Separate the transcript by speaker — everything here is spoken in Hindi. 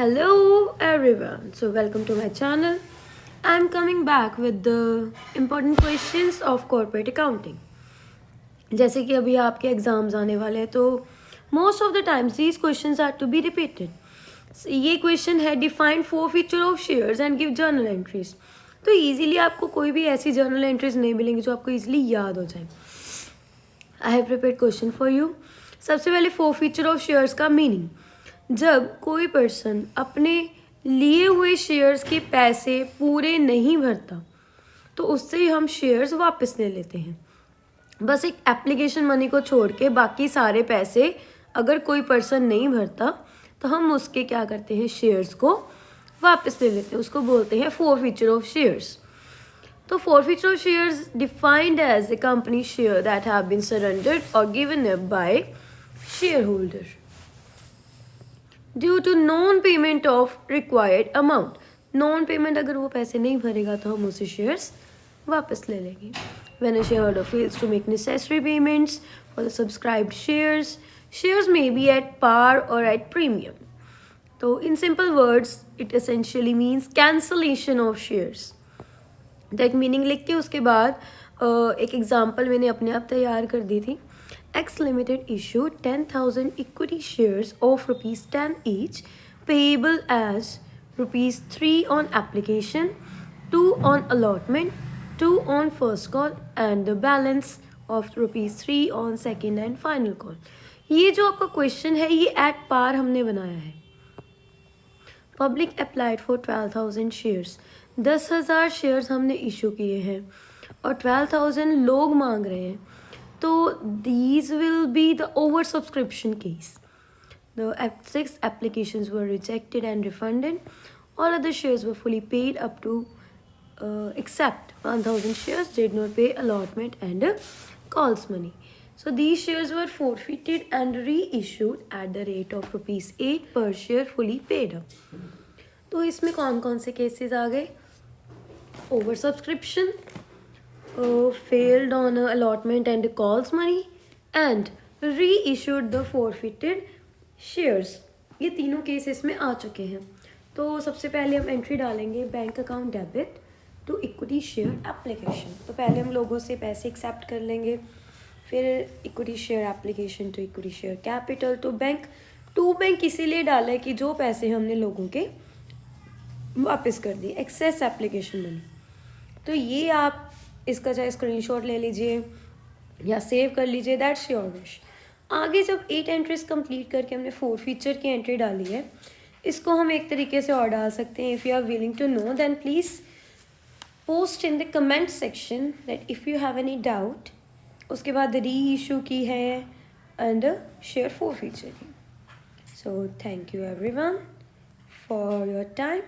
Speaker 1: Hello everyone. So welcome to my channel. I'm coming back with the important questions of corporate accounting. जैसे कि अभी आपके एग्जाम्स आने वाले हैं तो most of the times these questions are to be repeated. ये क्वेश्चन है define four feature of shares and give journal entries. तो इजीली आपको कोई भी ऐसी जर्नल एंट्रीज नहीं मिलेंगी जो आपको इजीली याद हो जाए. I have prepared question for you. सबसे पहले फोर फीचर ऑफ शेयर्स का मीनिंग. जब कोई पर्सन अपने लिए हुए शेयर्स के पैसे पूरे नहीं भरता तो उससे हम शेयर्स वापस ले लेते हैं. बस एक एप्लीकेशन मनी को छोड़ के बाकी सारे पैसे अगर कोई पर्सन नहीं भरता तो हम उसके क्या करते हैं, शेयर्स को वापस ले लेते हैं. उसको बोलते हैं फोर फीचर ऑफ शेयर्स. तो four feature of shares defined as a company share that have been surrendered और given up by share holder due to non payment of required amount. Non payment अगर वो पैसे नहीं भरेगा तो हम उसे शेयर्स वापस ले लेंगे. When a shareholder fails to make necessary payments for the subscribed shares, shares may be at par or at premium. So in simple words, it essentially means cancellation of shares. तो एक मीनिंग लिख के उसके बाद एक एग्जांपल मैंने अपने आप तैयार कर दी थी. X Limited issued 10,000 equity shares of rupees 10 each, payable as rupees 3 on application, 2 on allotment, 2 on first call and the balance of rupees 3 on second and final call. ये जो आपका क्वेश्चन है ये एट पार हमने बनाया है. Public applied for 12,000 shares. 10,000 shares हमने इशू किए हैं और 12,000 लोग मांग रहे हैं. तो these will be the over subscription case. The 6 applications were rejected and refunded. All other shares were fully paid up to except 1,000 shares did not pay allotment and calls money. So these shares were forfeited and reissued at the rate of rupees 8 per share fully paid up. तो इसमें कौन कौन से केसेस आ गए? Over subscription, failed on allotment and calls money and reissued the forfeited shares. ये तीनों केस इसमें आ चुके हैं. तो सबसे पहले हम एंट्री डालेंगे bank account debit to equity share application. तो पहले हम लोगों से पैसे एक्सेप्ट कर लेंगे, फिर equity share application to equity share capital to bank. To bank इसीलिए डाला है कि जो पैसे हमने लोगों के वापस कर दिए, एक्सेस एप्लीकेशन मनी. तो ये आप इसका चाहे स्क्रीनशॉट ले लीजिए या सेव कर लीजिए, दैट्स योर विश. आगे जब 8 एंट्रीज कंप्लीट करके हमने 4 फीचर की एंट्री डाली है, इसको हम एक तरीके से और डाल सकते हैं. If you are willing to know then please post in the comment section that if you have any doubt. उसके बाद री इशू की है एंड शेयर 4 फीचर की. So thank you everyone for your time.